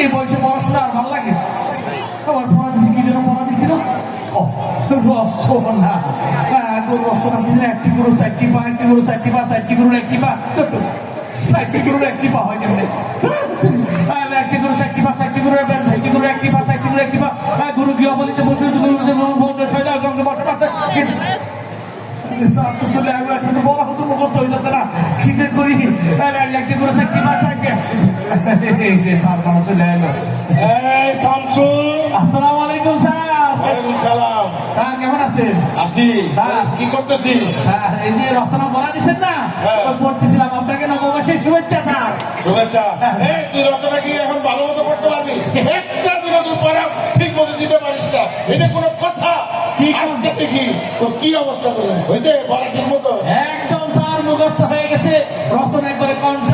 এই বয়সে পড়াশোনা আর ভালো লাগে? আমার পড়া দিচ্ছে, কি যেন পড়া দিচ্ছিল? রসনা, রসনা দিলে একটি গরু চারটি পা, একটি গরু চারটি পা, চারটি গরুর একটি পা, চারটি গরুর একটি পা হয় কেমন? একটি গরু চারটি পা, চারটি গরু চারটি গরু একটি পা, চারটি গরু একটি পা, গরু গৃহ বলিতে বসে ছয়টা সঙ্গে বসে পাচ্ছে। বড় হতো মুখস্থ হয়ে যাচ্ছে না, খিচে করি একটি গরু চারটি পা, চারটি স্যার মানা চলে এলো। আসসালামু আলাইকুম স্যার। ওয়ালাইকুম সালাম। স্যার কেমন আছেন? আসি। কি করতেছিস? এই যে রচনা পড়া দিচ্ছেন না, পড়তেছিলাম। আপনাকে নববর্ষের শুভেচ্ছা স্যার। শুভেচ্ছা। তুই রচনা কি এখন ভালো মতো করতে পারবি? একটা দিনও তুই পড়া ঠিক মতো দিতে পারিস না, এটা কোনো কথা? আজকে দেখি তো কি অবস্থা করলেন, হয়েছে পড়া ঠিক মতো? একদম স্যার মুখস্থ হয়ে গেছে, রচনা করে কণ্ঠ